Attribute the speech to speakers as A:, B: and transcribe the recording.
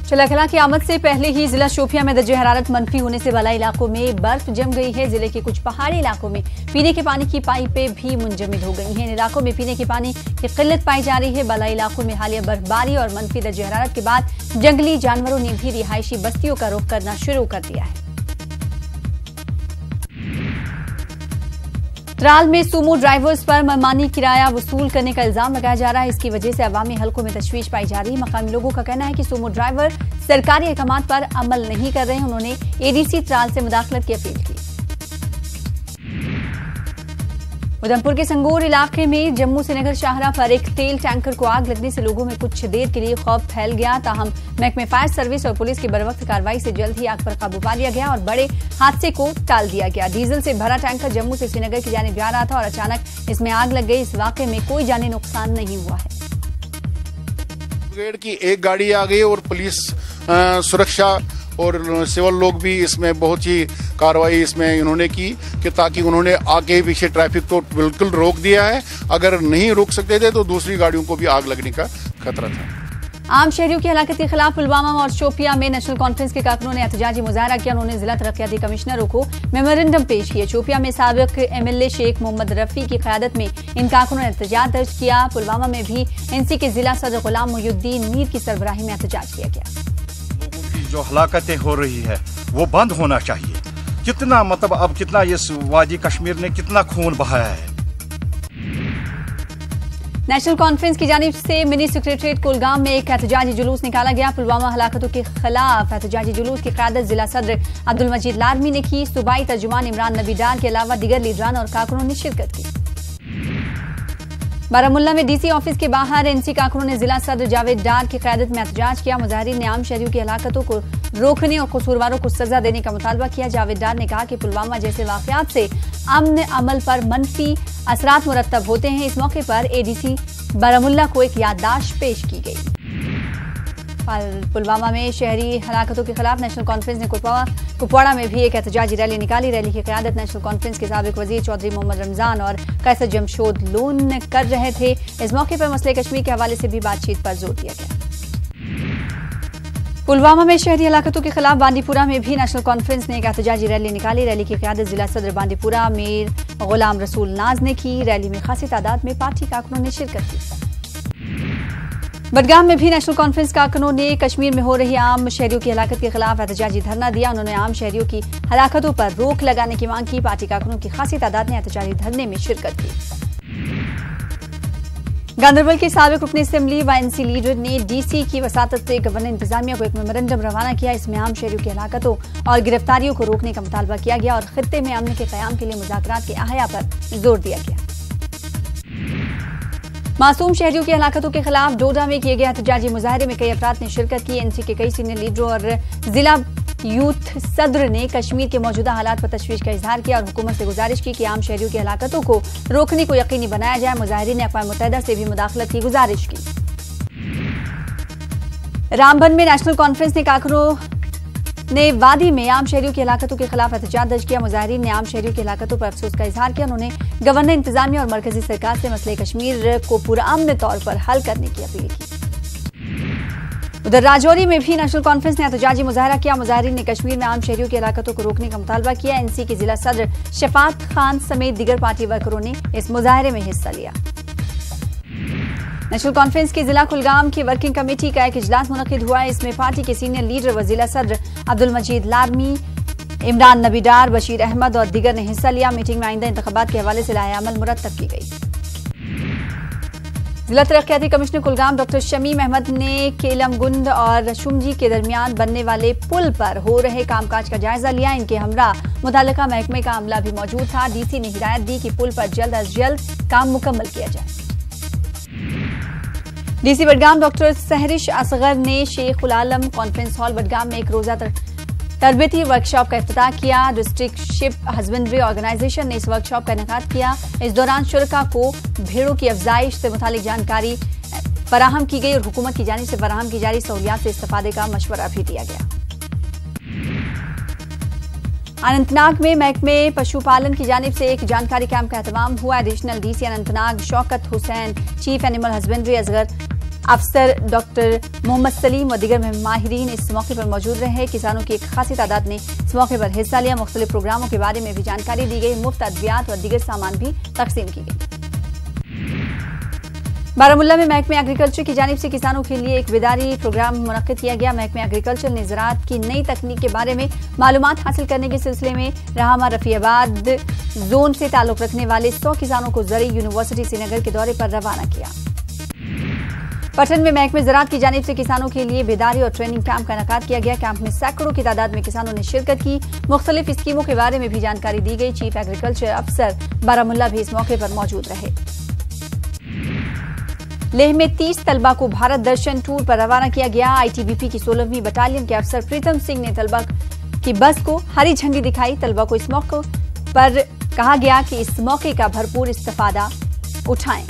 A: शलाखला की आमद से पहले ही जिला शोपियां में दर्जे हरारत मनफी होने से बालाई इलाकों में बर्फ जम गई है। जिले के कुछ पहाड़ी इलाकों में पीने के पानी की पाइपें भी मुंजमद हो गई हैं। इन इलाकों में पीने के पानी की किल्लत पाई जा रही है। बालाई इलाकों में हालिया बर्फबारी और मनफी दर्जे हरारत के बाद जंगली जानवरों ने भी रिहायशी बस्तियों का रुख करना शुरू कर दिया है। त्राल में सूमो ड्राइवर्स पर मनमानी किराया वसूल करने का इल्जाम लगाया जा रहा है। इसकी वजह से अवामी हलकों में तशवीश पाई जा रही है। मकामी लोगों का कहना है कि सूमो ड्राइवर सरकारी अहकामात पर अमल नहीं कर रहे हैं। उन्होंने एडीसी त्राल से मुदाखलत की अपील की। उधमपुर के संगोर इलाके में जम्मू श्रीनगर शाहराह पर एक तेल टैंकर को आग लगने से लोगों में कुछ देर के लिए खौफ फैल गया। ताहम महकमे फायर सर्विस और पुलिस की बरवक्त कार्रवाई से जल्द ही आग पर काबू पा लिया गया और बड़े हादसे को टाल दिया गया। डीजल से भरा टैंकर जम्मू से श्रीनगर की जानिब जा रहा था और अचानक इसमें आग लग गई। इस वाकये में कोई जानी नुकसान नहीं हुआ है।
B: ब्रिगेड की एक गाड़ी आ गई और पुलिस सुरक्षा और सिविल लोग भी इसमें बहुत ही कार्रवाई इसमें इन्होंने की कि ताकि उन्होंने आगे पीछे ट्रैफिक को बिल्कुल रोक दिया है। अगर नहीं रोक सकते थे तो दूसरी गाड़ियों को भी आग लगने का खतरा था।
A: आम शहरियों की हलाकत के खिलाफ पुलवामा और शोपियां में नेशनल कॉन्फ्रेंस के कारकुनों ने एहतजाजी मुजाहरा किया। उन्होंने जिला तरक्याती कमिश्नरों को मेमोरेंडम पेश किए। शोपियां में साबिक एमएलए शेख मोहम्मद रफी की क़यादत में इन कारकुनों ने एहतजाज दर्ज किया। पुलवामा में भी एनसी के जिला सदर गुलाम मोहिउद्दीन मीर की सरबराही में एहतजाज किया गया।
C: जो हलाकतें हो रही है वो बंद होना चाहिए। कितना अब कितना इस वादी कश्मीर ने कितना खून बहाया है।
A: नेशनल कॉन्फ्रेंस की जानिब से मिनी सेक्रेटरीट कुलगाम में एक एहतजाजी जुलूस निकाला गया। पुलवामा हलाकतों के खिलाफ एहतजाजी जुलूस की क़यादत जिला सदर अब्दुल मजीद लारमी ने की। सूबाई तर्जुमान इमरान नबी डार के अलावा दीगर लीडरान और कारकुनों ने शिरकत की। बारामुल्ला में डीसी ऑफिस के बाहर एनसी कारकुनों ने जिला सदर जावेद डार की क़यादत में एहतजाज किया। मुजाहिरीन ने आम शहरियों की हलाकतों को रोकने और कसूरवारों को सजा देने का मुतालबा किया। जावेद डार ने कहा कि पुलवामा जैसे वाक़यात से अमन अमल पर मनफी असरात मुरत्तब होते हैं। इस मौके पर एडीसी बारामुल्ला को एक याददाश्त पेश की गई। पुलवामा में शहरी हलाकतों के खिलाफ नेशनल कॉन्फ्रेंस ने कुपवाड़ा में भी एक एहतजाजी रैली निकाली। रैली की क़यादत नेशनल कॉन्फ्रेंस के साबिक वज़ीर चौधरी मोहम्मद रमजान और कैसर जमशोद लोन कर रहे थे। इस मौके पर मसले कश्मीर के हवाले से भी बातचीत पर जोर दिया गया। पुलवामा में शहरी हलाकतों के खिलाफ बांदीपुरा में भी नेशनल कॉन्फ्रेंस ने एक एहतजाजी रैली निकाली। रैली की क़यादत जिला सदर बांदीपुरा मीर गुलाम रसूल नाज ने की। रैली में खासी तादाद में पार्टी कारकुनों ने शिरकत की। बडगाम में भी नेशनल कॉन्फ्रेंस कारकुनों ने कश्मीर में हो रही आम शहरियों की हलाकत के खिलाफ एहतजाजी धरना दिया। उन्होंने आम शहरियों की हलाकतों पर रोक लगाने की मांग की। पार्टी कारकुनों की खासी तादाद ने एहतजाजी धरने में शिरकत की। गांधरबल के साबिक रुकन असेंबली व एनसी लीडर ने डीसी की वसातत से गवर्नर इंतजामिया को एक मेमोरेंडम रवाना किया। इसमें आम शहरियों की हलाकतों और गिरफ्तारियों को रोकने का मुतालबा किया गया और खित्ते में अमन के क़याम के लिए मुज़ाकरात के अहया पर जोर दिया गया। मासूम शहरियों की हलाकतों के खिलाफ डोडा में किए गए एहतजाजी मुजाहरे में कई अफराद ने शिरकत की। एनसी के कई सीनियर लीडरों और जिला यूथ सदर ने कश्मीर के मौजूदा हालात पर तशवीश का इजहार किया और हुकूमत से गुजारिश की कि आम शहरियों की हलाकतों को रोकने को यकीनी बनाया जाए। मुजाहिरीन ने अक़वाम मुत्तहिदा से भी मुदाखलत की गुजारिश की। रामबन में नेशनल कॉन्फ्रेंस ने कारकुनों ने वादी में आम शहरियों की हलाकतों के खिलाफ एहतजाज दर्ज किया। मुजाहिरीन ने आम शहरियों की हलाकतों पर अफसोस का इजहार किया। उन्होंने गवर्नर इंतजामिया और मरकजी सरकार से मसले कश्मीर को पुरअमन तौर पर हल करने की अपील की। उधर राजौरी में भी नेशनल कॉन्फ्रेंस ने एहतजाजी मुजाहरा किया। मुजाहिरीन ने कश्मीर में आम शहरियों की हलाकतों को रोकने का मुतालबा किया। एनसी के जिला सदर शफात खान समेत दीगर पार्टी वर्करों ने इस मुजाहरे में हिस्सा लिया। नेशनल कॉन्फ्रेंस की जिला कुलगाम की वर्किंग कमेटी का एक इजलास मुनक्किद हुआ। इसमें पार्टी के सीनियर लीडर व जिला सदर अब्दुल मजीद लारमी, इमरान नबी डार, बशीर अहमद और दीगर ने हिस्सा लिया। मीटिंग में आइंदा इंतखाबात के हवाले से लाएअमल मुरत्तब की गई। जिला तरक्याती कमिश्नर कुलगाम डॉक्टर शमीम अहमद ने केलमगुंड और शुमजी के दरमियान बनने वाले पुल पर हो रहे कामकाज का जायजा लिया। इनके हमरा मुताल्लिका महकमे का अमला भी मौजूद था। डीसी ने हिदायत दी कि पुल पर जल्द अज जल्द काम मुकम्मल किया जाए। डीसी बडगाम डॉक्टर सहरिश असगर ने शेख उल आलम कॉन्फ्रेंस हॉल बडगाम में एक रोजा तरबियती वर्कशॉप का इफ्तिताह किया। डिस्ट्रिक्ट शिप हस्बेंड्री ऑर्गेनाइजेशन ने इस वर्कशॉप का इनेकाद किया। इस दौरान शुरका को भेड़ों की अफजाइश से मुतालिक जानकारी फराहम की गई और हुकूमत की जानिब से फराहम की जारी सहूलियात से इस्तेफादे का मशवरा भी दिया गया। अनंतनाग में महकमे पशुपालन की जानिब से एक जानकारी कैंप का एहतमाम हुआ। Additional DC Anantnag Shaukat Hussain, chief animal husbandry Asgar अफसर डॉक्टर मोहम्मद सलीम व दीगर माहिरीन इस मौके पर मौजूद रहे। किसानों की एक खासी तादाद ने इस मौके पर हिस्सा लिया। मुख्तलिफ प्रोग्रामों के बारे में भी जानकारी दी गई। मुफ्त अद्वियात व दीगर सामान भी तकसीम की गई। बारामुल्ला में महकमे एग्रीकल्चर की जानिब से किसानों के लिए एक बेदारी प्रोग्राम मुनक्किद किया गया। महकमे एग्रीकल्चर ने ज़राअत की नई तकनीक के बारे में मालूमात हासिल करने के सिलसिले में रहमा रफियाबाद जोन से ताल्लुक रखने वाले 100 किसानों को ज़रई यूनिवर्सिटी श्रीनगर के दौरे पर रवाना किया। पटन में महकमे ज़राअत की जानिब से किसानों के लिए बेदारी और ट्रेनिंग कैंप का इनेकाद किया गया। कैंप में सैकड़ों की तादाद में किसानों ने शिरकत की। मुख्तलिफ स्कीमों के बारे में भी जानकारी दी गई। चीफ एग्रीकल्चर अफसर बारामुल्ला भी इस मौके पर मौजूद रहे। लेह में 30 तलबा को भारत दर्शन टूर पर रवाना किया गया। ITBP की 16वीं बटालियन के अफसर प्रीतम सिंह ने तलबा की बस को हरी झंडी दिखाई। तलबा को इस मौके पर कहा गया कि इस मौके का भरपूर इस्तेफादा उठाएं।